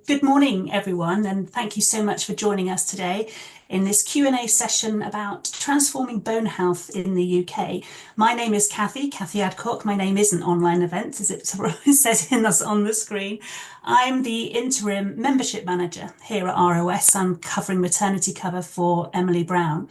Good morning, everyone, and thank you so much for joining us today in this Q&A session about transforming bone health in the UK. My name is Kathy Adcock. My name isn't online events, as it says on the screen. I'm the interim membership manager here at ROS. I'm covering maternity cover for Emily Brown.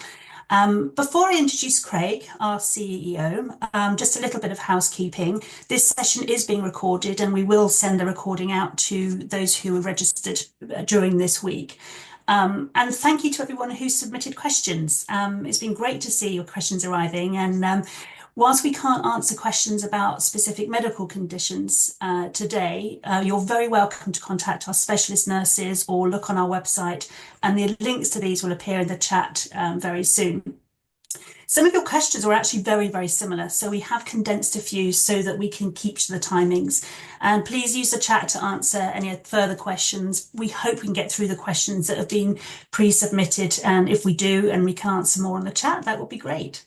Before I introduce Craig, our CEO, just a little bit of housekeeping. This session is being recorded and we will send the recording out to those who are registered during this week. And thank you to everyone who submitted questions. It's been great to see your questions arriving, and whilst we can't answer questions about specific medical conditions today, you're very welcome to contact our specialist nurses or look on our website, and the links to these will appear in the chat very soon. Some of your questions are actually very similar, so we have condensed a few so that we can keep to the timings. And please use the chat to answer any further questions. We hope we can get through the questions that have been pre-submitted, and if we do and we can answer more on the chat, that would be great.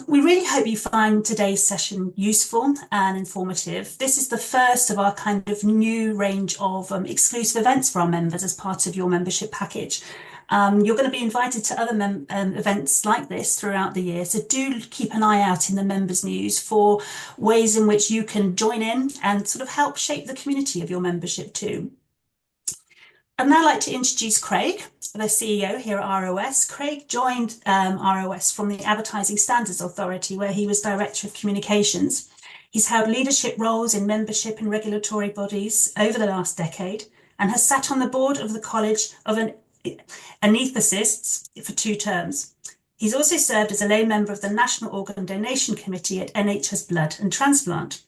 We really hope you find today's session useful and informative. This is the first of our kind of new range of exclusive events for our members as part of your membership package. You're going to be invited to other events like this throughout the year, so do keep an eye out in the members news for ways in which you can join in and sort of help shape the community of your membership too. I'd now like to introduce Craig, the CEO here at ROS. Craig joined ROS from the Advertising Standards Authority, where he was Director of Communications. He's held leadership roles in membership and regulatory bodies over the last decade and has sat on the board of the College of Anaesthetists for 2 terms. He's also served as a lay member of the National Organ Donation Committee at NHS Blood and Transplant.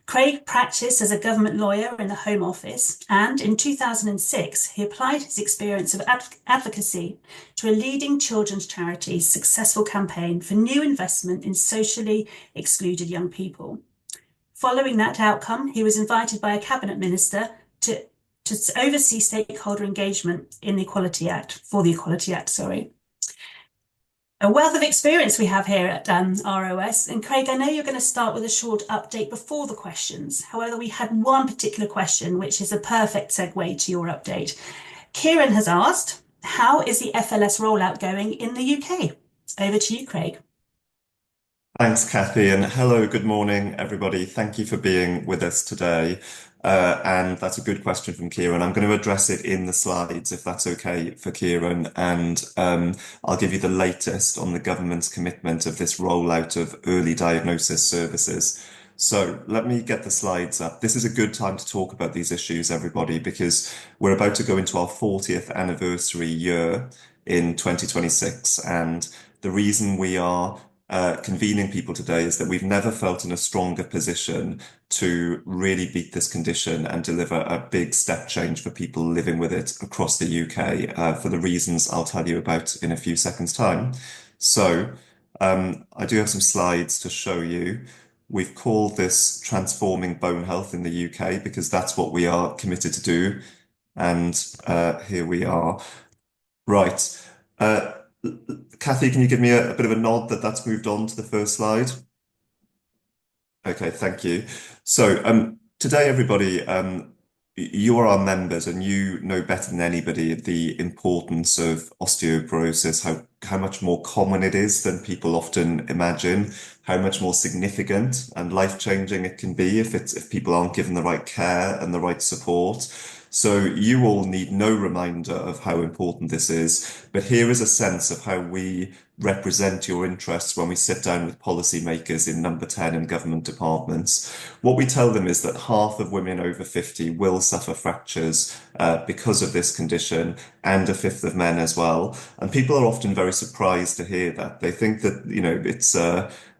Craig practiced as a government lawyer in the Home Office, and in 2006 he applied his experience of advocacy to a leading children's charity's successful campaign for new investment in socially excluded young people. Following that outcome, he was invited by a cabinet minister to oversee stakeholder engagement in the Equality Act, A wealth of experience we have here at ROS. And Craig, I know you're going to start with a short update before the questions. However, we had one particular question, which is a perfect segue to your update. Kieran has asked, how is the FLS rollout going in the UK? Over to you, Craig. Thanks, Kathy, and hello, good morning, everybody. Thank you for being with us today. And that's a good question from Kieran. I'm going to address it in the slides, if that's okay for Kieran, and I'll give you the latest on the government's commitment of this rollout of early diagnosis services. So let me get the slides up. This is a good time to talk about these issues, everybody, because we're about to go into our 40th anniversary year in 2026, and the reason we are convening people today is that we've never felt in a stronger position to really beat this condition and deliver a big step change for people living with it across the UK, for the reasons I'll tell you about in a few seconds' time. So I do have some slides to show you. We've called this Transforming Bone Health in the UK because that's what we are committed to do. And here we are. Right. Kathy, can you give me a bit of a nod that that's moved on to the first slide? Okay, thank you. So today, everybody, you are our members and you know better than anybody the importance of osteoporosis, how much more common it is than people often imagine, how much more significant and life-changing it can be if people aren't given the right care and the right support. So you all need no reminder of how important this is, but here is a sense of how we represent your interests when we sit down with policymakers in number 10 in government departments. What we tell them is that half of women over 50 will suffer fractures because of this condition, and a fifth of men as well. And people are often very surprised to hear that. They think that,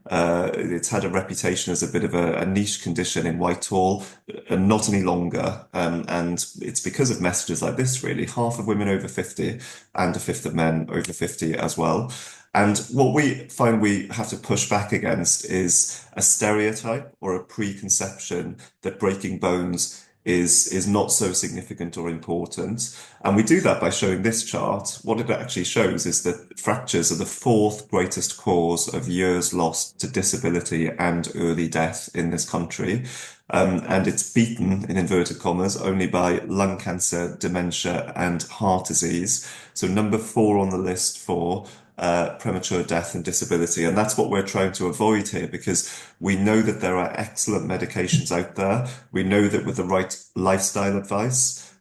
it's had a reputation as a bit of a niche condition in Whitehall, and not any longer. And it's because of messages like this, really. Half of women over 50 and a fifth of men over 50 as well. And what we find we have to push back against is a stereotype or a preconception that breaking bones is not so significant or important. And we do that by showing this chart. What it actually shows is that fractures are the fourth greatest cause of years lost to disability and early death in this country. And it's beaten, in inverted commas, only by lung cancer, dementia, and heart disease. So number 4 on the list for premature death and disability. And that's what we're trying to avoid here, because we know that there are excellent medications out there. We know that with the right lifestyle advice,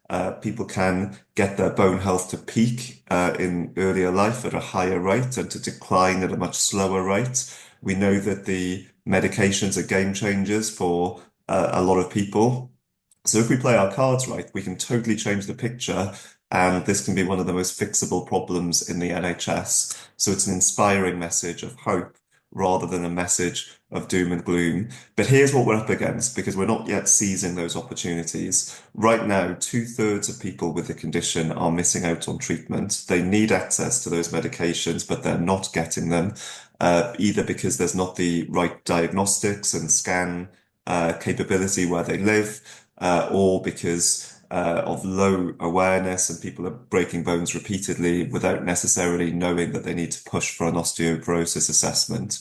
people can get their bone health to peak in earlier life at a higher rate and to decline at a much slower rate. We know that the medications are game changers for a lot of people. So if we play our cards right, we can totally change the picture, and this can be one of the most fixable problems in the NHS. So it's an inspiring message of hope rather than a message of doom and gloom. But here's what we're up against, because we're not yet seizing those opportunities. Right now, 2/3 of people with the condition are missing out on treatment. They need access to those medications, but they're not getting them, either because there's not the right diagnostics and scan capability where they live, or because of low awareness and people are breaking bones repeatedly without necessarily knowing that they need to push for an osteoporosis assessment.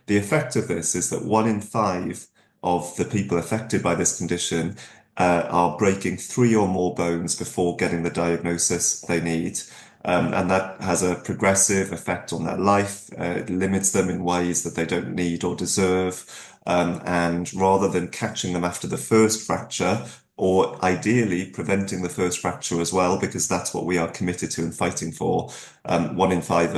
The effect of this is that 1 in 5 of the people affected by this condition are breaking 3 or more bones before getting the diagnosis they need. And that has a progressive effect on their life. It limits them in ways that they don't need or deserve. And rather than catching them after the first fracture, or ideally preventing the first fracture as well, because that's what we are committed to and fighting for, 1 in 5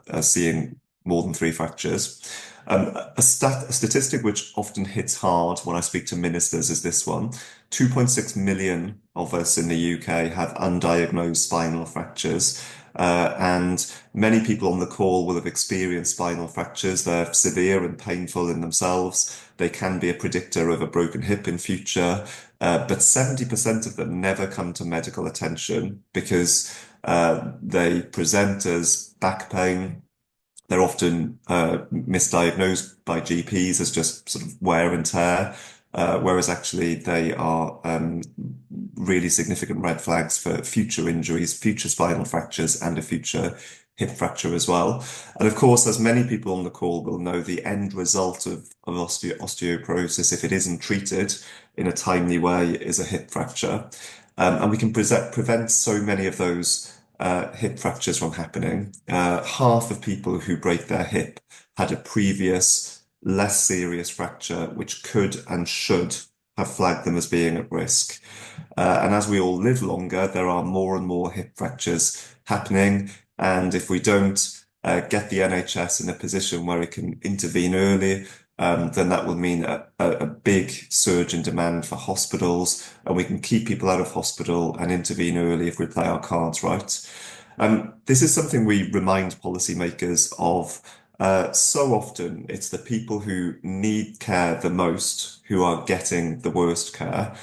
are seeing more than 3 fractures. A statistic which often hits hard when I speak to ministers is this one. 2.6 million of us in the UK have undiagnosed spinal fractures. And many people on the call will have experienced spinal fractures. They're severe and painful in themselves. They can be a predictor of a broken hip in future. But 70% of them never come to medical attention because they present as back pain. They're often misdiagnosed by GPs as just sort of wear and tear, whereas actually they are really significant red flags for future injuries, future spinal fractures, and a future hip fracture as well. And of course, as many people on the call will know, the end result of osteoporosis, if it isn't treated in a timely way, is a hip fracture. And we can prevent so many of those hip fractures from happening. Half of people who break their hip had a previous, less serious fracture, which could and should have flagged them as being at risk. And as we all live longer, there are more and more hip fractures happening. And if we don't get the NHS in a position where it can intervene early, then that will mean a big surge in demand for hospitals, and we can keep people out of hospital and intervene early if we play our cards right. This is something we remind policymakers of. So often it's the people who need care the most who are getting the worst care.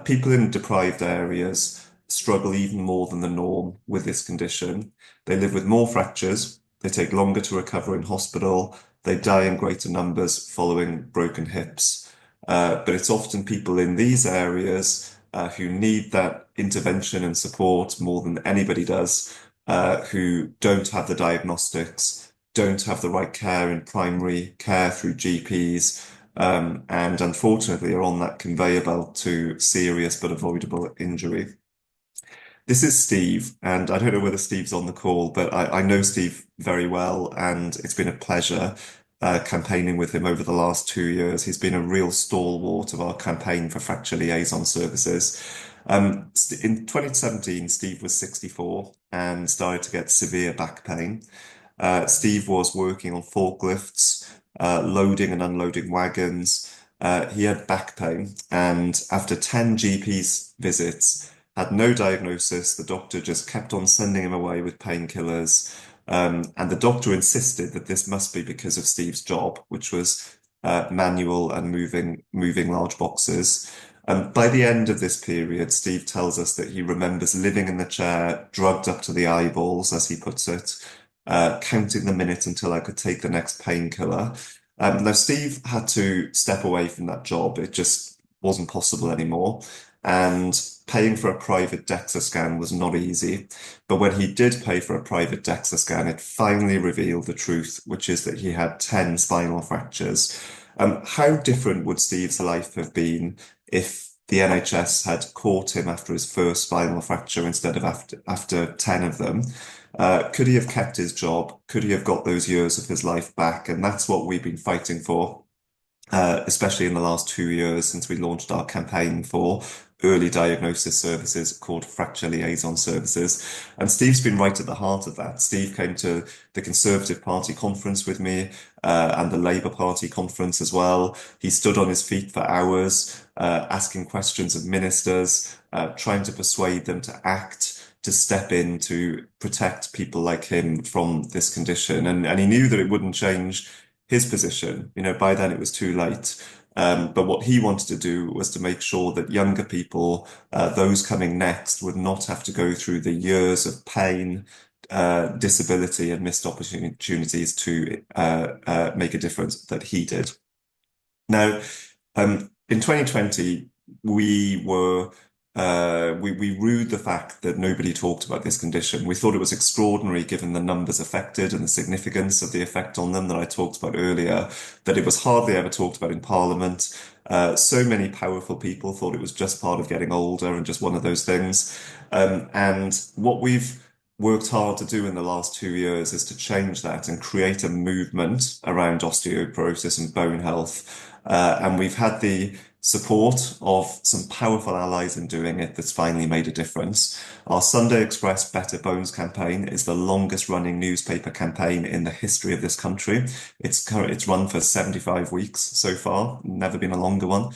People in deprived areas struggle even more than the norm with this condition. They live with more fractures, they take longer to recover in hospital, they die in greater numbers following broken hips. But it's often people in these areas who need that intervention and support more than anybody does, who don't have the diagnostics, don't have the right care in primary care through GPs, and unfortunately are on that conveyor belt to serious but avoidable injury. This is Steve, and I don't know whether Steve's on the call, but I know Steve very well, and it's been a pleasure campaigning with him over the last 2 years. He's been a real stalwart of our campaign for fracture liaison services. In 2017, Steve was 64 and started to get severe back pain. Steve was working on forklifts, loading and unloading wagons. He had back pain, and after 10 GP visits, had no diagnosis. The doctor just kept on sending him away with painkillers. And the doctor insisted that this must be because of Steve's job, which was manual and moving large boxes. And by the end of this period, Steve tells us that he remembers living in the chair, drugged up to the eyeballs, as he puts it, counting the minute until I could take the next painkiller. Now, Steve had to step away from that job. It just wasn't possible anymore. And paying for a private DEXA scan was not easy. But when he did pay for a private DEXA scan, it finally revealed the truth, which is that he had 10 spinal fractures. How different would Steve's life have been if the NHS had caught him after his first spinal fracture instead of after 10 of them? Could he have kept his job? Could he have got those years of his life back? And that's what we've been fighting for, especially in the last 2 years since we launched our campaign for early diagnosis services called Fracture Liaison Services. And Steve's been right at the heart of that. Steve came to the Conservative Party conference with me, and the Labour Party conference as well. He stood on his feet for hours, asking questions of ministers, trying to persuade them to act, to step in to protect people like him from this condition. And he knew that it wouldn't change his position. By then it was too late. But what he wanted to do was to make sure that younger people, those coming next, would not have to go through the years of pain, disability, and missed opportunities to make a difference that he did. Now, in 2020, we rued the fact that nobody talked about this condition. We thought it was extraordinary given the numbers affected and the significance of the effect on them that I talked about earlier, that it was hardly ever talked about in Parliament. So many powerful people thought it was just part of getting older and just one of those things. And what we've worked hard to do in the last 2 years is to change that and create a movement around osteoporosis and bone health. And we've had the support of some powerful allies in doing it that's finally made a difference. Our Sunday Express Better Bones campaign is the longest running newspaper campaign in the history of this country. It's run for 75 weeks so far, never been a longer one.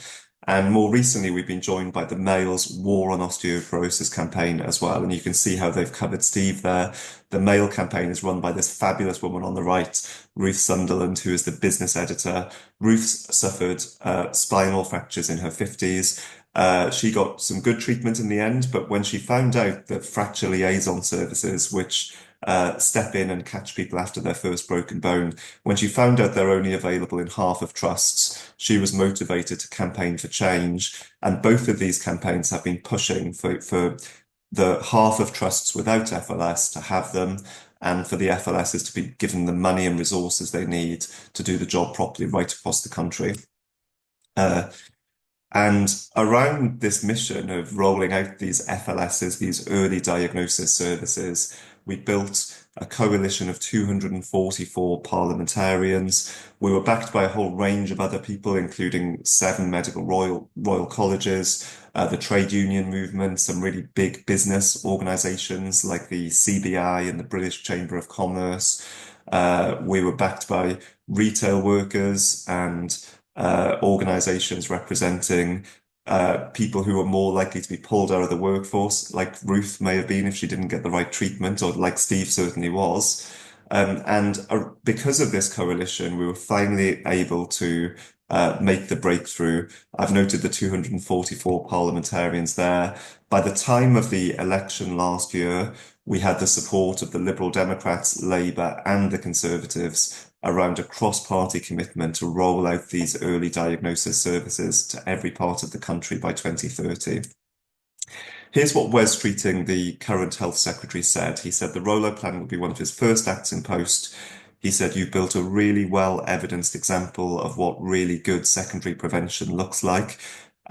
And more recently, we've been joined by the Mail's War on Osteoporosis campaign as well. And you can see how they've covered Steve there. The Mail campaign is run by this fabulous woman on the right, Ruth Sunderland, who is the business editor. Ruth suffered spinal fractures in her 50s. She got some good treatment in the end, but when she found out that fracture liaison services, which step in and catch people after their first broken bone, when she found out they're only available in half of trusts, she was motivated to campaign for change. And both of these campaigns have been pushing for the half of trusts without FLS to have them, and for the FLSs to be given the money and resources they need to do the job properly right across the country. And around this mission of rolling out these FLSs, these early diagnosis services, we built a coalition of 244 parliamentarians. We were backed by a whole range of other people, including 7 medical royal colleges, the trade union movement, some really big business organizations like the CBI and the British Chamber of Commerce. We were backed by retail workers and organizations representing people who are more likely to be pulled out of the workforce, like Ruth may have been if she didn't get the right treatment, or like Steve certainly was. And because of this coalition, we were finally able to make the breakthrough. I've noted the 244 parliamentarians there. By the time of the election last year, we had the support of the Liberal Democrats, Labour, and the Conservatives around a cross-party commitment to roll out these early diagnosis services to every part of the country by 2030. Here's what Wes Streeting, the current Health Secretary, said. He said the rollout plan will be one of his first acts in post. He said, "You've built a really well-evidenced example of what really good secondary prevention looks like.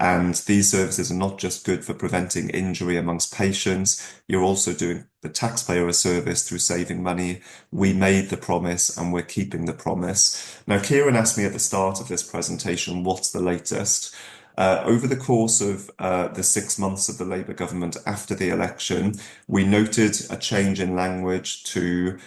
And these services are not just good for preventing injury amongst patients, you're also doing the taxpayer a service through saving money. We made the promise and we're keeping the promise." Now, Kieran asked me at the start of this presentation, what's the latest? Over the course of the 6 months of the Labour government after the election, we noted a change in language to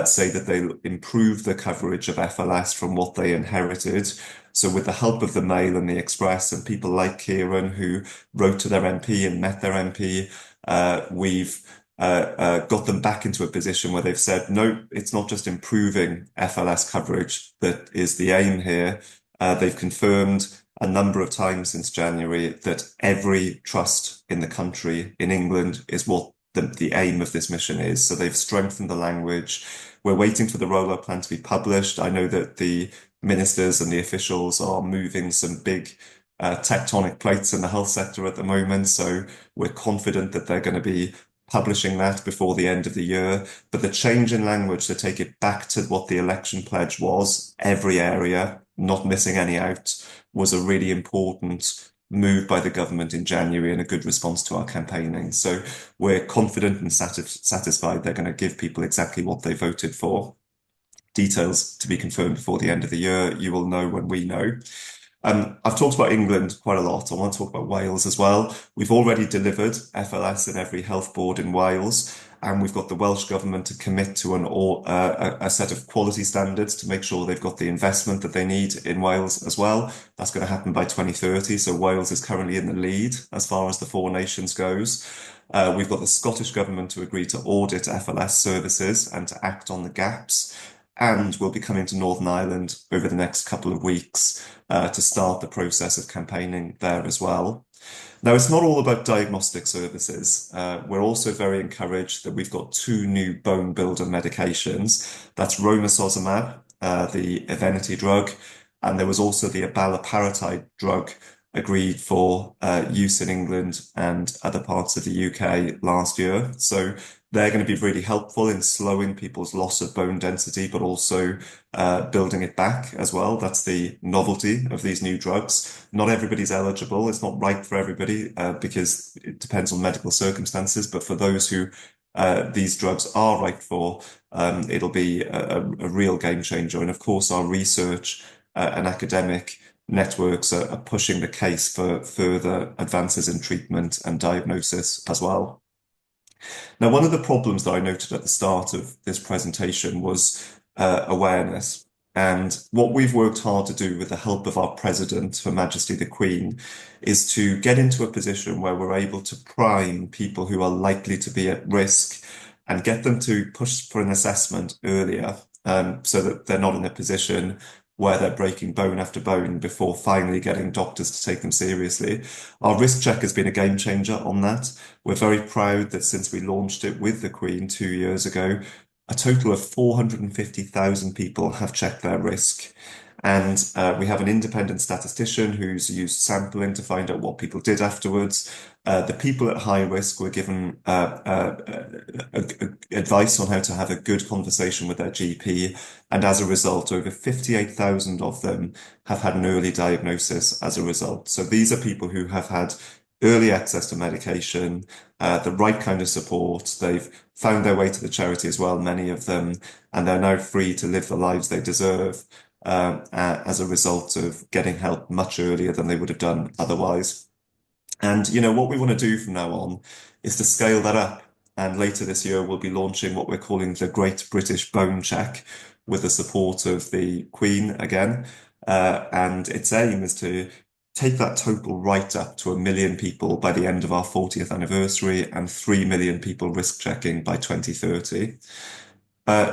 say that they improve the coverage of FLS from what they inherited. So with the help of the Mail and the Express and people like Kieran who wrote to their MP and met their MP, we've got them back into a position where they've said, no, it's not just improving FLS coverage that is the aim here. They've confirmed a number of times since January that every trust in the country, in England, is what the aim of this mission is. So they've strengthened the language. We're waiting for the rollout plan to be published. I know that the ministers and the officials are moving some big tectonic plates in the health sector at the moment. So we're confident that they're going to be publishing that before the end of the year. But the change in language to take it back to what the election pledge was, every area, not missing any out, was a really important move by the government in January and a good response to our campaigning. So we're confident and satisfied they're going to give people exactly what they voted for. Details to be confirmed before the end of the year. You will know when we know. I've talked about England quite a lot. I want to talk about Wales as well. We've already delivered FLS in every health board in Wales, and we've got the Welsh government to commit to a set of quality standards to make sure they've got the investment that they need in Wales as well. That's going to happen by 2030. So Wales is currently in the lead as far as the four nations goes. We've got the Scottish government to agree to audit FLS services and to act on the gaps. And we'll be coming to Northern Ireland over the next couple of weeks to start the process of campaigning there as well. Now, it's not all about diagnostic services. We're also very encouraged that we've got two new bone builder medications. That's romosozumab, the Evenity drug, and there was also the abaloparatide drug agreed for use in England and other parts of the UK last year. So they're going to be really helpful in slowing people's loss of bone density, but also building it back as well. That's the novelty of these new drugs. Not everybody's eligible. It's not right for everybody because it depends on medical circumstances. But for those who these drugs are right for, it'll be a real game changer. And of course, our research and academic networks are pushing the case for further advances in treatment and diagnosis as well. Now, one of the problems that I noted at the start of this presentation was awareness. And what we've worked hard to do with the help of our President, Her Majesty the Queen, is to get into a position where we're able to prime people who are likely to be at risk and get them to push for an assessment earlier, so that they're not in a position where they're breaking bone after bone before finally getting doctors to take them seriously. Our risk check has been a game changer on that. We're very proud that since we launched it with the Queen 2 years ago, a total of 450,000 people have checked their risk. And we have an independent statistician who's used sampling to find out what people did afterwards. The people at high risk were given advice on how to have a good conversation with their GP. And as a result, over 58,000 of them have had an early diagnosis as a result. So these are people who have had early access to medication, the right kind of support. They've found their way to the charity as well, many of them, and they're now free to live the lives they deserve as a result of getting help much earlier than they would have done otherwise. And, you know, what we want to do from now on is to scale that up. And later this year, we'll be launching what we're calling the Great British Bone Check with the support of the Queen again. And its aim is to take that total right up to 1 million people by the end of our 40th anniversary and 3 million people risk checking by 2030.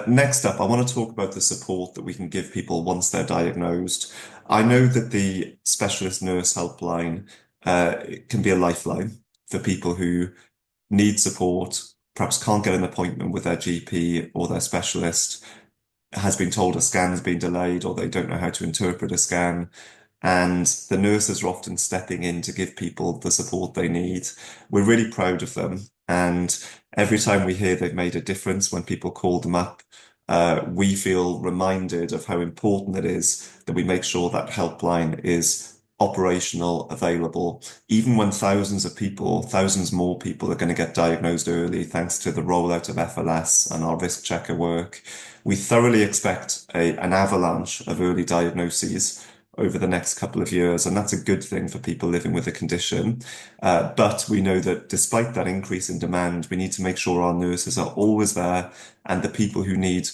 Next up, I want to talk about the support that we can give people once they're diagnosed. I know that the specialist nurse helpline can be a lifeline for people who need support, perhaps can't get an appointment with their GP or their specialist, has been told a scan's been delayed or they don't know how to interpret a scan. And the nurses are often stepping in to give people the support they need. We're really proud of them. And every time we hear they've made a difference when people call them up, we feel reminded of how important it is that we make sure that helpline is operational, available, even when thousands of people, thousands more people are going to get diagnosed early thanks to the rollout of FLS and our risk checker work. We thoroughly expect an avalanche of early diagnoses over the next couple of years, and that's a good thing for people living with the condition. But we know that despite that increase in demand, we need to make sure our nurses are always there, and the people who need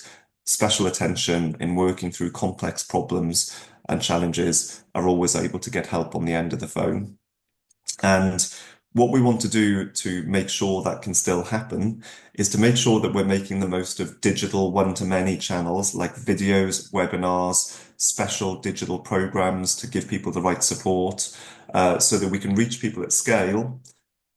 special attention in working through complex problems and challenges are always able to get help on the end of the phone. And what we want to do to make sure that can still happen is to make sure that we're making the most of digital one-to-many channels like videos, webinars, special digital programs to give people the right support so that we can reach people at scale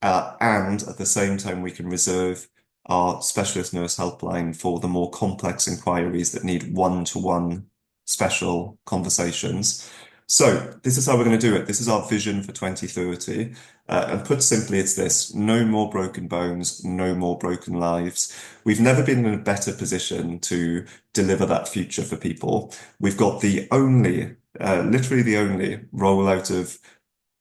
and at the same time we can reserve our specialist nurse helpline for the more complex inquiries that need one-to-one special conversations. So this is how we're going to do it. This is our vision for 2030. And put simply, it's this: no more broken bones, no more broken lives. We've never been in a better position to deliver that future for people. We've got the only, literally the only rollout of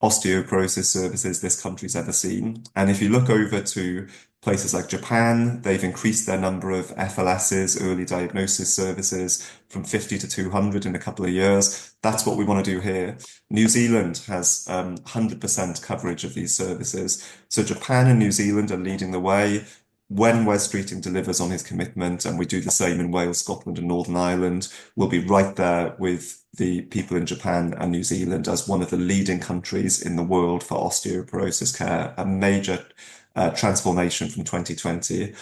osteoporosis services this country's ever seen. And if you look over to places like Japan, they've increased their number of FLSs, early diagnosis services, from 50 to 200 in a couple of years. That's what we want to do here. New Zealand has 100% coverage of these services. So Japan and New Zealand are leading the way. When Wes Streeting delivers on his commitment, and we do the same in Wales, Scotland, and Northern Ireland, we'll be right there with the people in Japan and New Zealand as one of the leading countries in the world for osteoporosis care, a major transformation from 2020.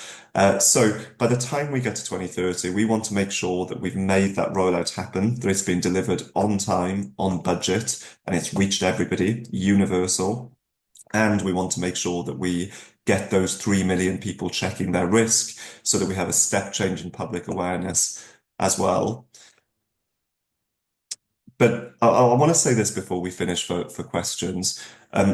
So by the time we get to 2030, we want to make sure that we've made that rollout happen, that it's been delivered on time, on budget, and it's reached everybody, universal. And we want to make sure that we get those 3 million people checking their risk so that we have a step change in public awareness as well. But I want to say this before we finish for questions.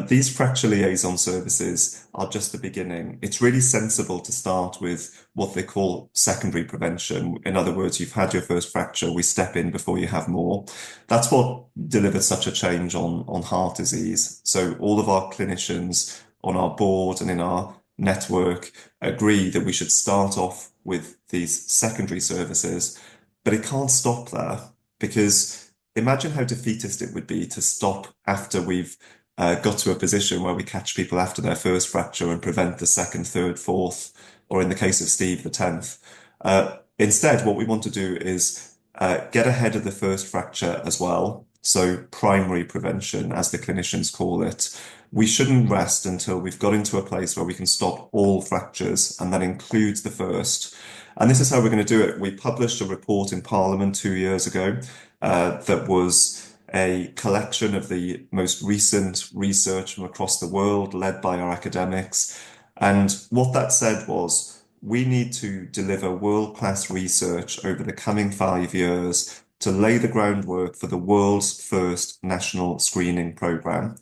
These fracture liaison services are just the beginning. It's really sensible to start with what they call secondary prevention. In other words, you've had your first fracture, we step in before you have more. That's what delivered such a change on heart disease. So all of our clinicians on our board and in our network agree that we should start off with these secondary services, but it can't stop there because imagine how defeatist it would be to stop after we've got to a position where we catch people after their first fracture and prevent the second, third, fourth, or in the case of Steve, the 10th. Instead, what we want to do is get ahead of the first fracture as well. So primary prevention, as the clinicians call it. We shouldn't rest until we've got into a place where we can stop all fractures, and that includes the first. And this is how we're going to do it. We published a report in Parliament 2 years ago that was a collection of the most recent research from across the world, led by our academics. And what that said was, we need to deliver world-class research over the coming 5 years to lay the groundwork for the world's first national screening program.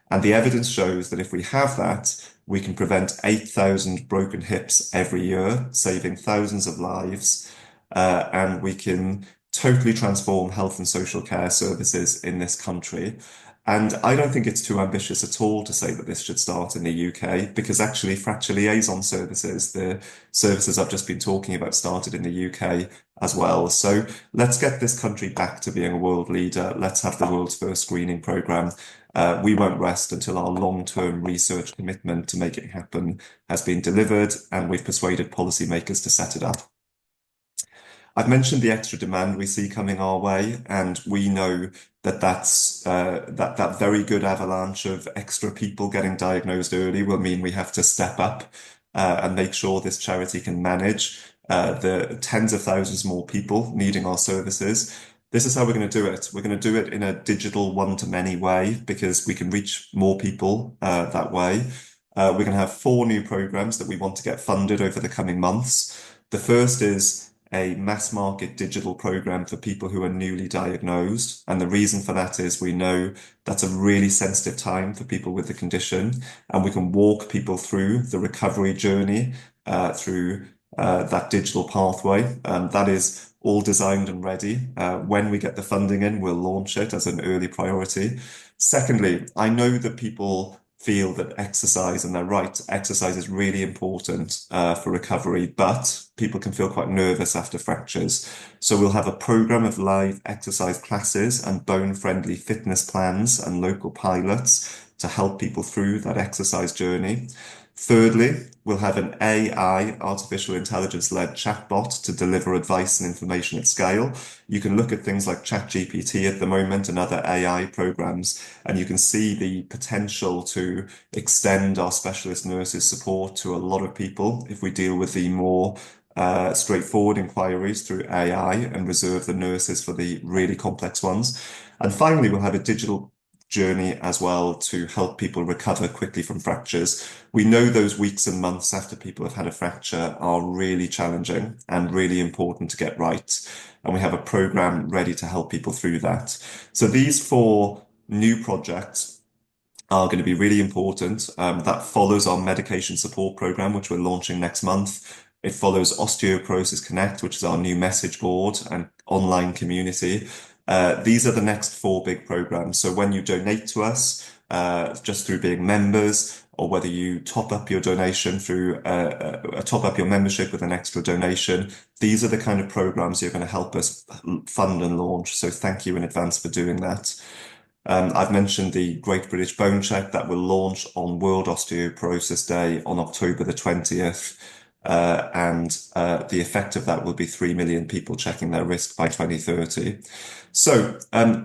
And the evidence shows that if we have that, we can prevent 8,000 broken hips every year, saving thousands of lives, and we can totally transform health and social care services in this country. And I don't think it's too ambitious at all to say that this should start in the UK, because actually fracture liaison services, the services I've just been talking about, started in the UK as well. So let's get this country back to being a world leader. Let's have the world's first screening program. We won't rest until our long-term research commitment to make it happen has been delivered, and we've persuaded policymakers to set it up. I've mentioned the extra demand we see coming our way, and we know that that very good avalanche of extra people getting diagnosed early will mean we have to step up and make sure this charity can manage the tens of thousands more people needing our services. This is how we're going to do it. We're going to do it in a digital one-to-many way because we can reach more people that way. We're going to have 4 new programs that we want to get funded over the coming months. The first is a mass market digital program for people who are newly diagnosed. And the reason for that is we know that's a really sensitive time for people with the condition, and we can walk people through the recovery journey through that digital pathway. That is all designed and ready. When we get the funding in, we'll launch it as an early priority. Secondly, I know that people feel that exercise, and they're right, exercise is really important for recovery, but people can feel quite nervous after fractures. So we'll have a program of live exercise classes and bone-friendly fitness plans and local pilots to help people through that exercise journey. Thirdly, we'll have an AI, artificial intelligence-led chatbot to deliver advice and information at scale. You can look at things like ChatGPT at the moment and other AI programs, and you can see the potential to extend our specialist nurses support to a lot of people if we deal with the more straightforward inquiries through AI and reserve the nurses for the really complex ones. And finally, we'll have a digital journey as well to help people recover quickly from fractures. We know those weeks and months after people have had a fracture are really challenging and really important to get right. And we have a program ready to help people through that. So these four new projects are going to be really important. That follows our medication support program, which we're launching next month. It follows Osteoporosis Connect, which is our new message board and online community. These are the next four big programs. So when you donate to us, just through being members, or whether you top up your donation through top up your membership with an extra donation, these are the kind of programs you're going to help us fund and launch. So thank you in advance for doing that. I've mentioned the Great British Bone Check that will launch on World Osteoporosis Day on October the 20th. The effect of that will be 3 million people checking their risk by 2030. So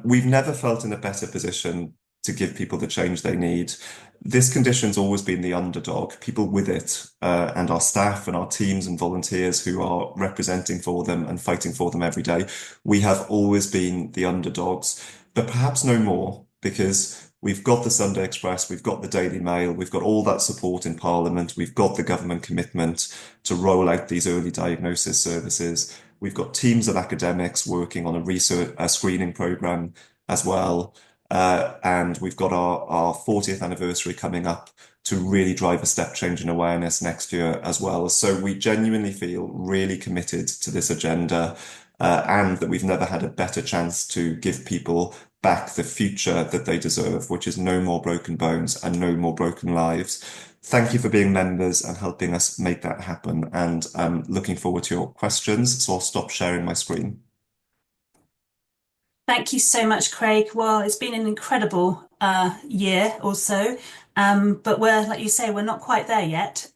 we've never felt in a better position to give people the change they need. This condition's always been the underdog, people with it, and our staff and our teams and volunteers who are representing for them and fighting for them every day. We have always been the underdogs, but perhaps no more, because we've got the Sunday Express, we've got the Daily Mail, we've got all that support in Parliament, we've got the government commitment to roll out these early diagnosis services. We've got teams of academics working on a screening program as well. And we've got our 40th anniversary coming up to really drive a step change in awareness next year as well. So we genuinely feel really committed to this agenda, and that we've never had a better chance to give people back the future that they deserve, which is no more broken bones and no more broken lives. Thank you for being members and helping us make that happen. And I'm looking forward to your questions. So I'll stop sharing my screen. Thank you so much, Craig. Well, it's been an incredible year or so, but like you say, we're not quite there yet.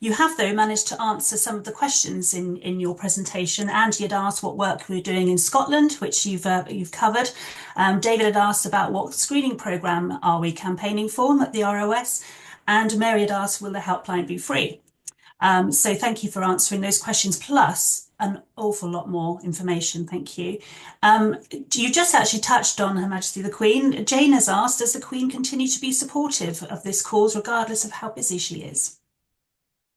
You have, though, managed to answer some of the questions in your presentation. Angie had asked what work we were doing in Scotland, which you've covered. David had asked about what screening programme are we campaigning for at the ROS, and Mary had asked, will the helpline be free? So thank you for answering those questions, plus an awful lot more information. Thank you. You just actually touched on Her Majesty the Queen. Jane has asked, does the Queen continue to be supportive of this cause, regardless of how busy she is?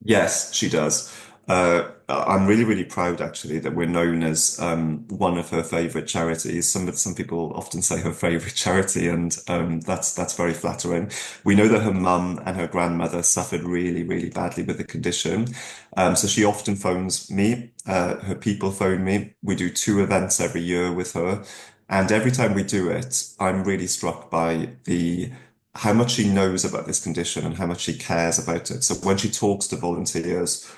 Yes, she does. I'm really, really proud actually that we're known as one of her favorite charities. Some people often say her favorite charity, and that's very flattering. We know that her mum and her grandmother suffered really, really badly with the condition. So she often phones me. Her people phone me. We do 2 events every year with her, and every time we do it, I'm really struck by the how much she knows about this condition and how much she cares about it. So when she talks to volunteers,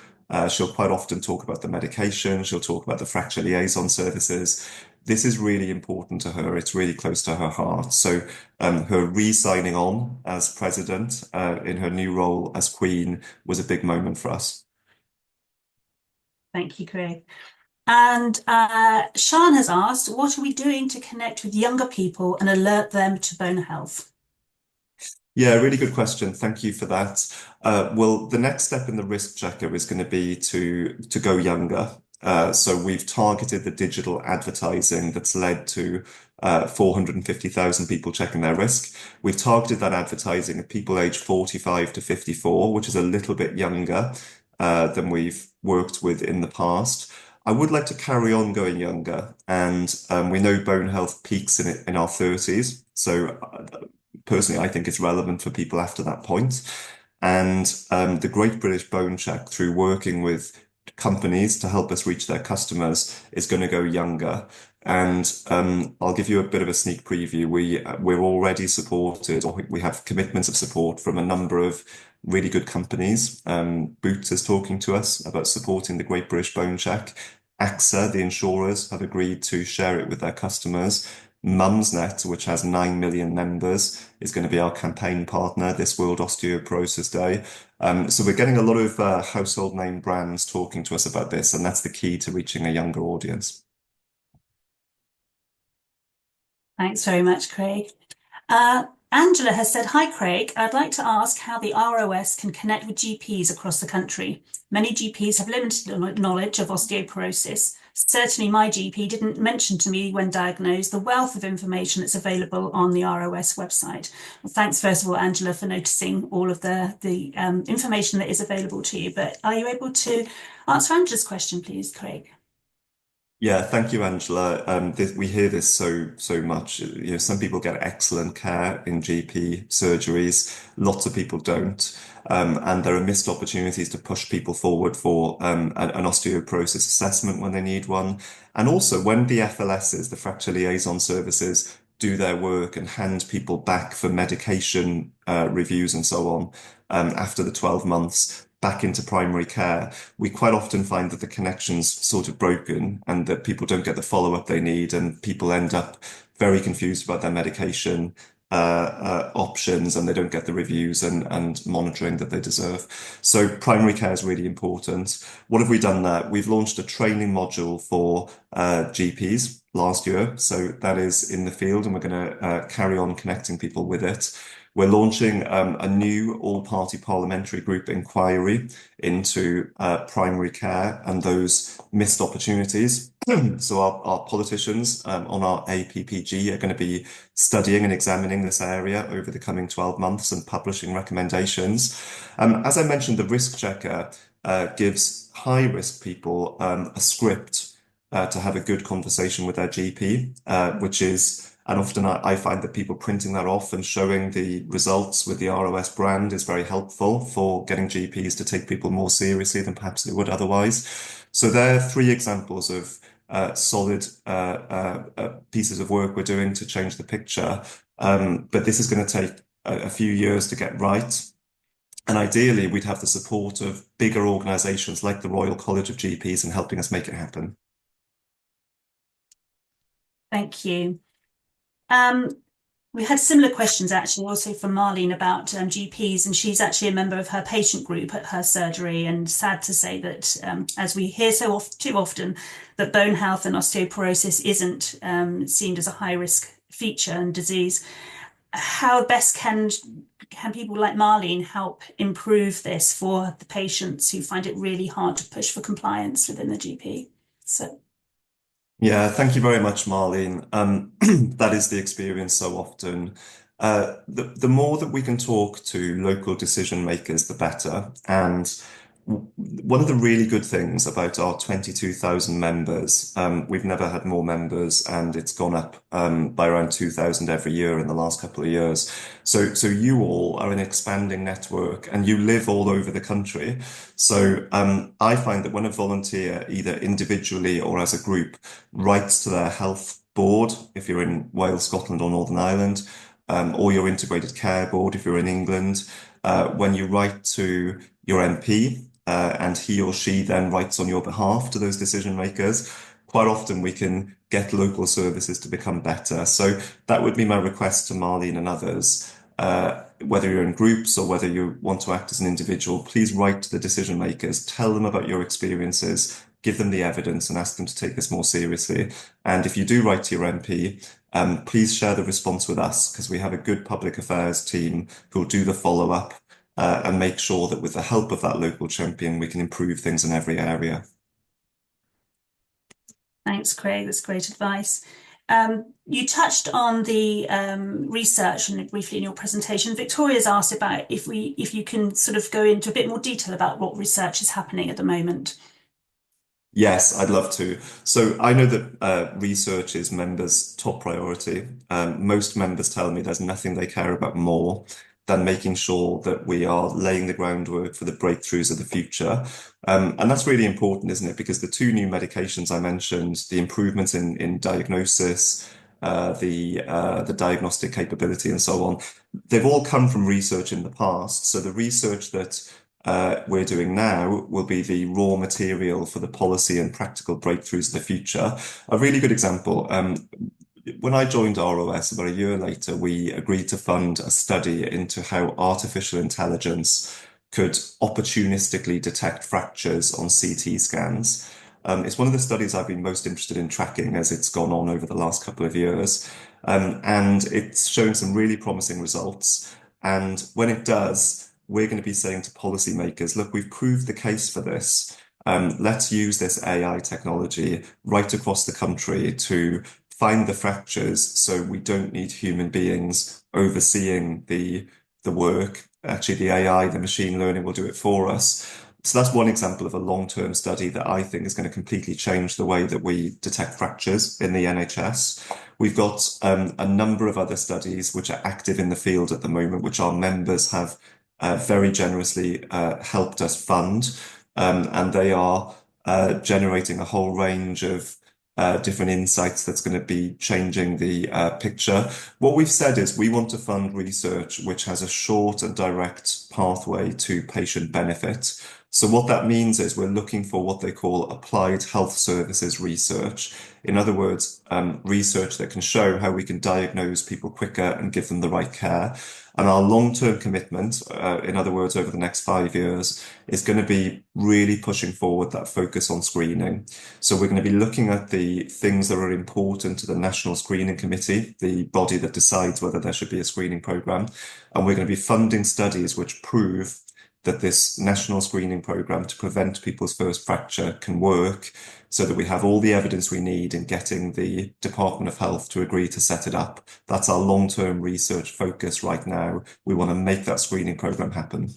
she'll quite often talk about the medication, she'll talk about the fracture liaison services. This is really important to her. It's really close to her heart. So her re-signing on as president in her new role as Queen was a big moment for us. Thank you, Craig. And Sian has asked, what are we doing to connect with younger people and alert them to bone health? Yeah, really good question. Thank you for that. Well, the next step in the risk checker is going to be to go younger. So we've targeted the digital advertising that's led to 450,000 people checking their risk. We've targeted that advertising at people aged 45 to 54, which is a little bit younger than we've worked with in the past. I would like to carry on going younger, and we know bone health peaks in our 30s. So personally, I think it's relevant for people after that point. And the Great British Bone Check, through working with companies to help us reach their customers, is going to go younger. And I'll give you a bit of a sneak preview. We're already supported, or we have commitments of support from a number of really good companies. Boots is talking to us about supporting the Great British Bone Check. AXA, the insurers, have agreed to share it with their customers. Mumsnet, which has 9 million members, is going to be our campaign partner this World Osteoporosis Day. So we're getting a lot of household name brands talking to us about this, and that's the key to reaching a younger audience. Thanks very much, Craig. Angela has said, "Hi Craig, I'd like to ask how the ROS can connect with GPs across the country. Many GPs have limited knowledge of osteoporosis. Certainly my GP didn't mention to me when diagnosed the wealth of information that's available on the ROS website." Well, thanks first of all, Angela, for noticing all of the information that is available to you. But are you able to answer Angela's question, please, Craig? Yeah, thank you, Angela. We hear this so much. You know, some people get excellent care in GP surgeries. Lots of people don't, and there are missed opportunities to push people forward for an osteoporosis assessment when they need one, and also when the FLSs, the fracture liaison services, do their work and hand people back for medication reviews and so on after the 12 months back into primary care, we quite often find that the connection's sort of broken and that people don't get the follow-up they need, and people end up very confused about their medication options, and they don't get the reviews and monitoring that they deserve. So primary care is really important. What have we done there? We've launched a training module for GPs last year. So that is in the field, and we're going to carry on connecting people with it. We're launching a new all-party parliamentary group inquiry into primary care and those missed opportunities. So our politicians on our APPG are going to be studying and examining this area over the coming 12 months and publishing recommendations. As I mentioned, the risk checker gives high-risk people a script to have a good conversation with their GP, which is, and often I find that people printing that off and showing the results with the ROS brand is very helpful for getting GPs to take people more seriously than perhaps they would otherwise. So there are three examples of solid pieces of work we're doing to change the picture. But this is going to take a few years to get right. And ideally, we'd have the support of bigger organizations like the Royal College of GPs in helping us make it happen. Thank you. We had similar questions actually also from Marlene about GPs, and she's actually a member of her patient group at her surgery. And sad to say that, as we hear too often, that bone health and osteoporosis isn't seen as a high risk feature and disease. How best can people like Marlene help improve this for the patients who find it really hard to push for compliance within the GP? So. Yeah, thank you very much, Marlene. That is the experience so often. The more that we can talk to local decision makers, the better. And one of the really good things about our 22,000 members, we've never had more members, and it's gone up by around 2,000 every year in the last couple of years. So you all are an expanding network, and you live all over the country. So I find that when a volunteer, either individually or as a group, writes to their health board, if you're in Wales, Scotland, or Northern Ireland, or your integrated care board, if you're in England, when you write to your MP, and he or she then writes on your behalf to those decision makers, quite often we can get local services to become better. So that would be my request to Marlene and others. Whether you're in groups or whether you want to act as an individual, please write to the decision makers, tell them about your experiences, give them the evidence and ask them to take this more seriously. And if you do write to your MP, please share the response with us, because we have a good public affairs team who'll do the follow-up and make sure that with the help of that local champion, we can improve things in every area. Thanks, Craig. That's great advice. You touched on the research and briefly in your presentation. Victoria's asked about if you can sort of go into a bit more detail about what research is happening at the moment. Yes, I'd love to. So I know that research is members' top priority. Most members tell me there's nothing they care about more than making sure that we are laying the groundwork for the breakthroughs of the future. And that's really important, isn't it? Because the two new medications I mentioned, the improvements in diagnosis, the diagnostic capability and so on, they've all come from research in the past. So the research that we're doing now will be the raw material for the policy and practical breakthroughs of the future. A really good example, when I joined ROS about a year later, we agreed to fund a study into how artificial intelligence could opportunistically detect fractures on CT scans. It's one of the studies I've been most interested in tracking as it's gone on over the last couple of years. And it's showing some really promising results. And when it does, we're going to be saying to policymakers, look, we've proved the case for this. Let's use this AI technology right across the country to find the fractures so we don't need human beings overseeing the work. Actually, the AI, the machine learning will do it for us. So that's one example of a long-term study that I think is going to completely change the way that we detect fractures in the NHS. We've got a number of other studies which are active in the field at the moment, which our members have very generously helped us fund. And they are generating a whole range of different insights that's going to be changing the picture. What we've said is we want to fund research which has a short and direct pathway to patient benefit. So what that means is we're looking for what they call applied health services research. In other words, research that can show how we can diagnose people quicker and give them the right care. And our long-term commitment, in other words, over the next 5 years, is going to be really pushing forward that focus on screening. So we're going to be looking at the things that are important to the National Screening Committee, the body that decides whether there should be a screening program. And we're going to be funding studies which prove that this national screening program to prevent people's first fracture can work so that we have all the evidence we need in getting the Department of Health to agree to set it up. That's our long-term research focus right now. We want to make that screening program happen.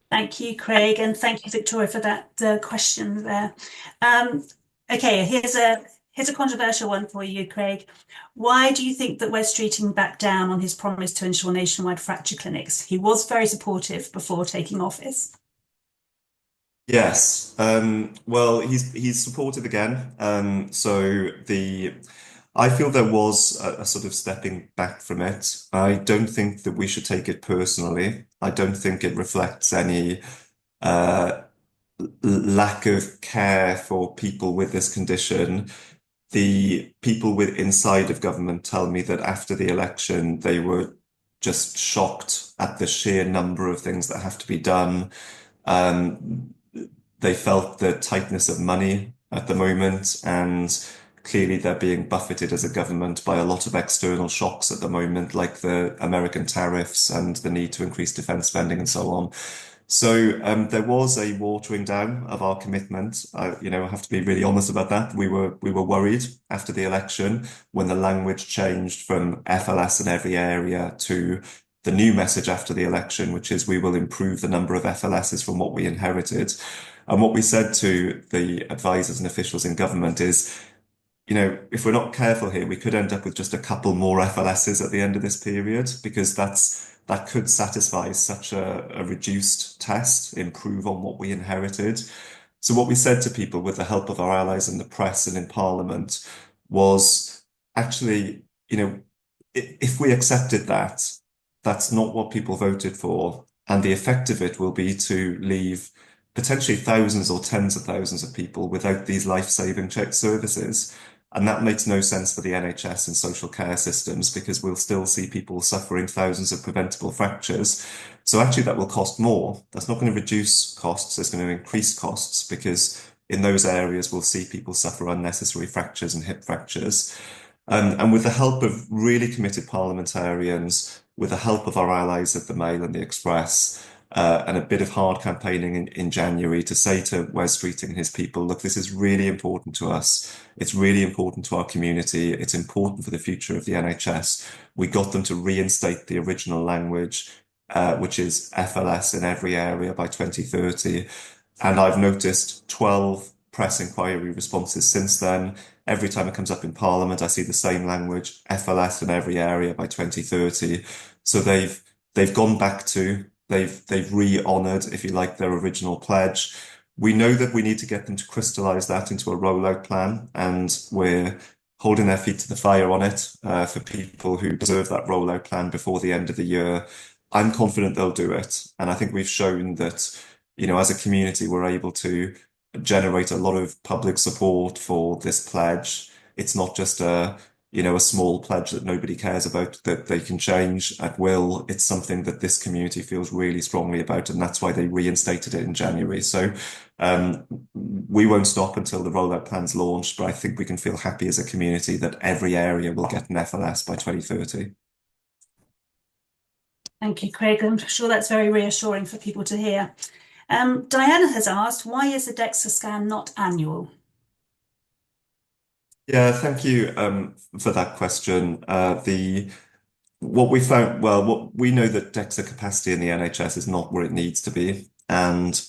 Thank you, Craig, and thank you, Victoria, for that question there. Okay, here's a controversial one for you, Craig. Why do you think that Wes Streeting backed down on his promise to ensure nationwide fracture clinics? He was very supportive before taking office. Yes. Well, he's supportive again. I feel there was a sort of stepping back from it. I don't think that we should take it personally. I don't think it reflects any uh, lack of care for people with this condition. The people with inside of government tell me that after the election, they were just shocked at the sheer number of things that have to be done. Um, they felt the tightness of money at the moment, and clearly they're being buffeted as a government by a lot of external shocks at the moment, like the American tariffs and the need to increase defense spending and so on. So there was a watering down of our commitment. I have to be really honest about that. We were worried after the election when the language changed from FLS in every area to the new message after the election, which is we will improve the number of FLSs from what we inherited. And what we said to the advisors and officials in government is, if we're not careful here, we could end up with just a couple more FLSs at the end of this period because that could satisfy such a reduced test, improve on what we inherited. So what we said to people with the help of our allies in the press and in Parliament was actually, if we accepted that, that's not what people voted for. And the effect of it will be to leave potentially thousands or tens of thousands of people without these life-saving check services. And that makes no sense for the NHS and social care systems because we'll still see people suffering thousands of preventable fractures. So actually that will cost more. That's not going to reduce costs, it's going to increase costs because in those areas we'll see people suffer unnecessary fractures and hip fractures. And with the help of really committed parliamentarians, with the help of our allies at the Mail and the Express, and a bit of hard campaigning in January to say to Wes Streeting and his people, look, this is really important to us. It's really important to our community. It's important for the future of the NHS. We got them to reinstate the original language, which is FLS in every area by 2030. And I've noticed 12 press inquiry responses since then. Every time it comes up in Parliament, I see the same language, FLS in every area by 2030. So they've gone back to, they've re-honoured, if you like, their original pledge. We know that we need to get them to crystallise that into a rollout plan, and we're holding their feet to the fire on it for people who deserve that rollout plan before the end of the year. I'm confident they'll do it. And I think we've shown that, as a community, we're able to generate a lot of public support for this pledge. It's not just a small pledge that nobody cares about, that they can change at will. It's something that this community feels really strongly about, and that's why they reinstated it in January. So we won't stop until the rollout plan's launched, but I think we can feel happy as a community that every area will get an FLS by 2030. Thank you, Craig. I'm sure that's very reassuring for people to hear. Diana has asked, why is the DEXA scan not annual? Yeah, thank you for that question. What we found, well, what we know that DEXA capacity in the NHS is not where it needs to be, and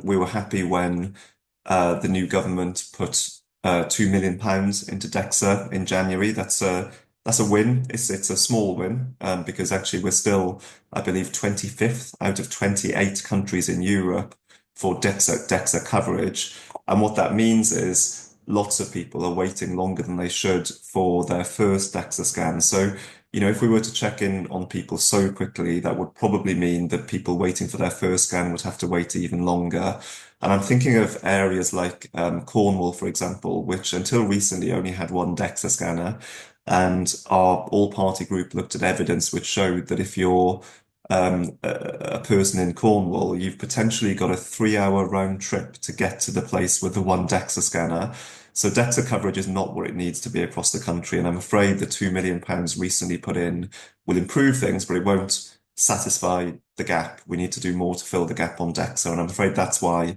we were happy when the new government put £2 million into DEXA in January. That's a win. It's a small win because actually we're still, I believe, 25th out of 28 countries in Europe for DEXA coverage, and what that means is lots of people are waiting longer than they should for their first DEXA scan. So, if we were to check in on people so quickly, that would probably mean that people waiting for their first scan would have to wait even longer. And I'm thinking of areas like Cornwall, for example, which until recently only had one DEXA scanner. And our all-party group looked at evidence which showed that if you're a person in Cornwall, you've potentially got a 3-hour round trip to get to the place with the one DEXA scanner. So DEXA coverage is not where it needs to be across the country. And I'm afraid the £2 million recently put in will improve things, but it won't satisfy the gap. We need to do more to fill the gap on DEXA. And I'm afraid that's why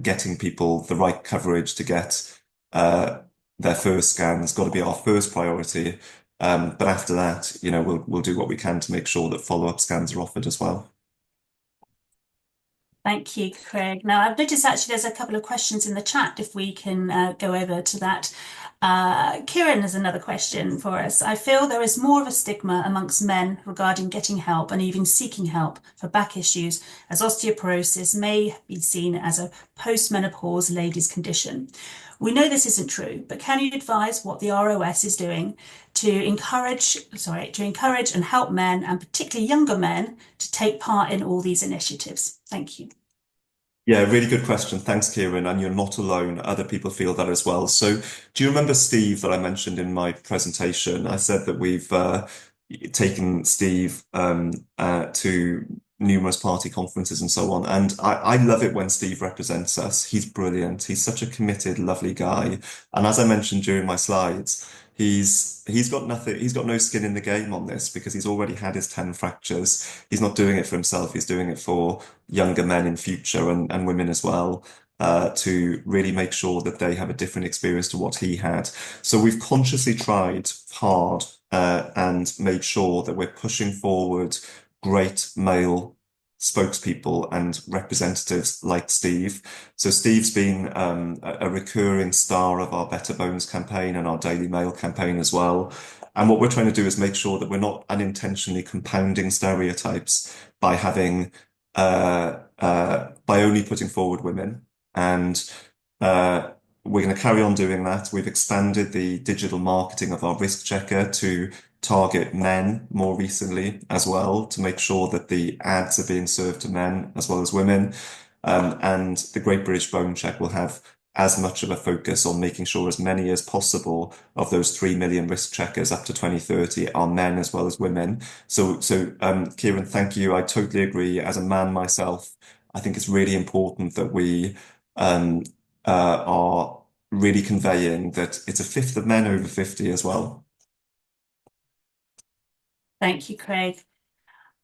getting people the right coverage to get their first scan has got to be our first priority. But after that, we'll do what we can to make sure that follow-up scans are offered as well. Thank you, Craig. Now, I've noticed actually there's a couple of questions in the chat if we can go over to that. Kieran has another question for us. I feel there is more of a stigma amongst men regarding getting help and even seeking help for back issues, as osteoporosis may be seen as a post-menopause ladies' condition. We know this isn't true, but can you advise what the ROS is doing to encourage and help men, and particularly younger men, to take part in all these initiatives? Thank you. Yeah, really good question. Thanks, Kieran. And you're not alone. Other people feel that as well. So, do you remember Steve that I mentioned in my presentation? I said that we've taken Steve to numerous party conferences and so on. And I love it when Steve represents us. He's brilliant. He's such a committed, lovely guy. And as I mentioned during my slides, he's got nothing, he's got no skin in the game on this because he's already had his 10 fractures. He's not doing it for himself, he's doing it for younger men in future and women as well. To really make sure that they have a different experience to what he had. So we've consciously tried hard and made sure that we're pushing forward great male spokespeople and representatives like Steve. So Steve's been a recurring star of our Better Bones campaign and our Daily Mail campaign as well. And what we're trying to do is make sure that we're not unintentionally compounding stereotypes by having by only putting forward women. And we're going to carry on doing that. We've expanded the digital marketing of our risk checker to target men more recently as well, to make sure that the ads are being served to men as well as women. And the Great British Bone Check will have as much of a focus on making sure as many as possible of those 3 million risk checkers up to 2030 are men as well as women. So Kieran, thank you. I totally agree. As a man myself, I think it's really important that we are really conveying that it's a fifth of men over 50 as well. Thank you, Craig.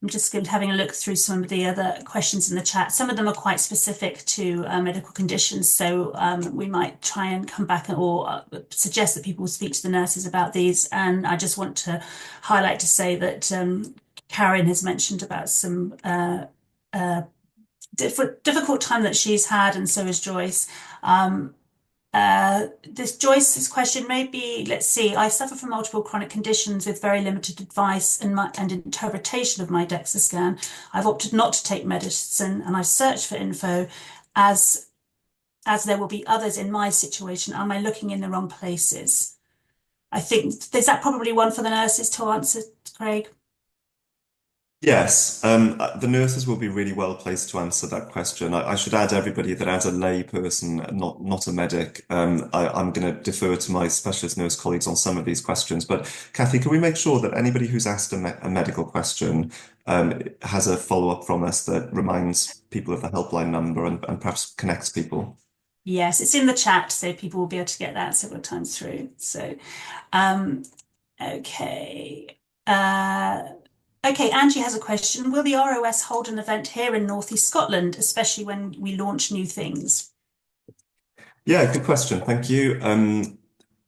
I'm just having a look through some of the other questions in the chat. Some of them are quite specific to medical conditions, so we might try and come back or suggest that people speak to the nurses about these. And I just want to highlight to say that Karen has mentioned about some difficult time that she's had, and so has Joyce. Joyce's question may be, let's see, I suffer from multiple chronic conditions with very limited advice and interpretation of my DEXA scan. I've opted not to take medicine and I've searched for info as there will be others in my situation. Am I looking in the wrong places? I think, is that probably one for the nurses to answer, Craig? Yes, the nurses will be really well placed to answer that question. I should add everybody that as a lay person, not a medic, I'm going to defer to my specialist nurse colleagues on some of these questions. But Kathy, can we make sure that anybody who's asked a medical question has a follow-up from us that reminds people of the helpline number and perhaps connects people? Yes, it's in the chat, so people will be able to get that several times through. So, um, okay. Uh, okay, Angie has a question. Will the ROS hold an event here in North East Scotland, especially when we launch new things? Yeah, good question. Thank you.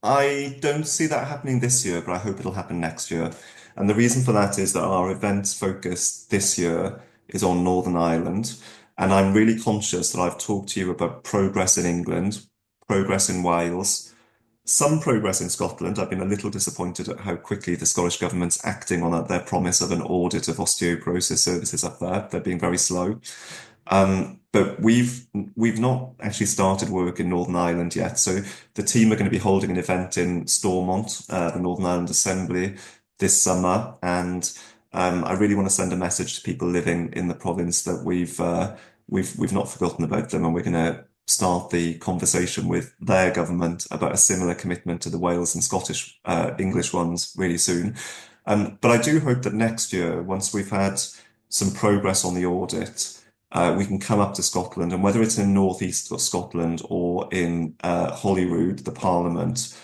I don't see that happening this year, but I hope it'll happen next year. And the reason for that is that our events focus this year is on Northern Ireland. And I'm really conscious that I've talked to you about progress in England, progress in Wales, some progress in Scotland. I've been a little disappointed at how quickly the Scottish government's acting on their promise of an audit of osteoporosis services up there. They're being very slow. But we've not actually started work in Northern Ireland yet. So the team are going to be holding an event in Stormont, the Northern Ireland Assembly, this summer, and I really want to send a message to people living in the province that we've not forgotten about them, and we're going to start the conversation with their government about a similar commitment to the Wales and Scottish English ones really soon. But I do hope that next year, once we've had some progress on the audit, we can come up to Scotland, and whether it's in northeast of Scotland or in Holyrood, the Parliament,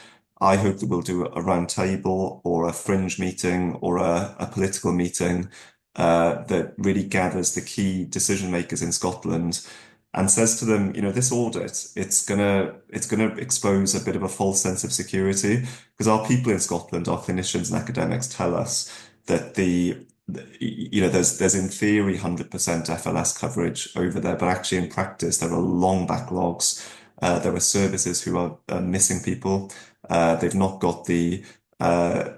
I hope that we'll do a round table or a fringe meeting or a political meeting that really gathers the key decision makers in Scotland and says to them, this audit, it's gonna expose a bit of a false sense of security because our people in Scotland, our clinicians and academics tell us that there's in theory 100% FLS coverage over there, but actually in practice there are long backlogs. There are services who are missing people. They've not got the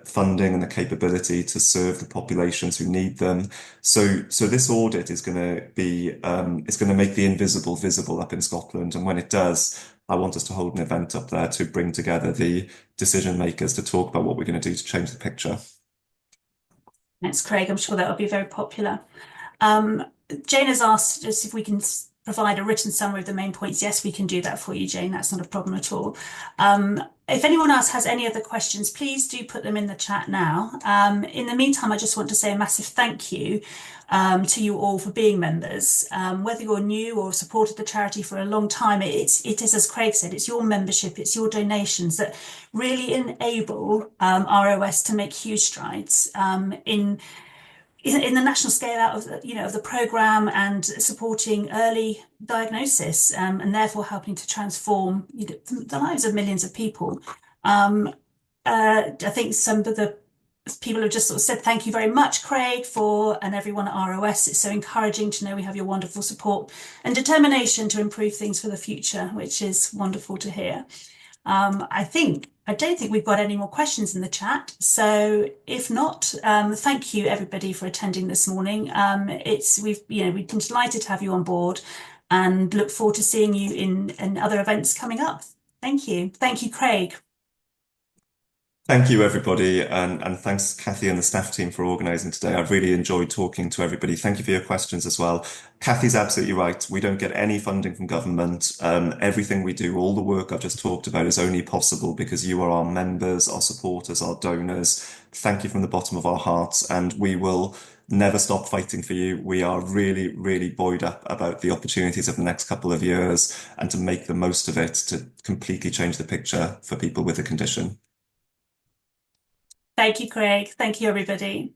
funding and the capability to serve the populations who need them. So this audit is going to it's going to make the invisible visible up in Scotland. And when it does, I want us to hold an event up there to bring together the decision makers to talk about what we're going to do to change the picture. Thanks, Craig. I'm sure that will be very popular. Um, Jane has asked us if we can provide a written summary of the main points. Yes, we can do that for you, Jane. That's not a problem at all. If anyone else has any other questions, please do put them in the chat now. In the meantime, I just want to say a massive thank you to you all for being members. Whether you're new or supported the charity for a long time, it is, as Craig said, it's your membership, it's your donations that really enable ROS to make huge strides in the national scale out of the programme and supporting early diagnosis and therefore helping to transform the lives of millions of people. I think some of the people have just sort of said thank you very much, Craig, and everyone at ROS. It's so encouraging to know we have your wonderful support and determination to improve things for the future, which is wonderful to hear. I don't think we've got any more questions in the chat. So if not, thank you everybody for attending this morning. We've been delighted to have you on board and look forward to seeing you in other events coming up. Thank you. Thank you, Craig. Thank you, everybody, and thanks, Kathy and the staff team for organising today. I've really enjoyed talking to everybody. Thank you for your questions as well. Kathy's absolutely right. We don't get any funding from government. Everything we do, all the work I've just talked about is only possible because you are our members, our supporters, our donors. Thank you from the bottom of our hearts, and we will never stop fighting for you. We are really, really buoyed up about the opportunities of the next couple of years and to make the most of it to completely change the picture for people with the condition. Thank you, Craig. Thank you, everybody.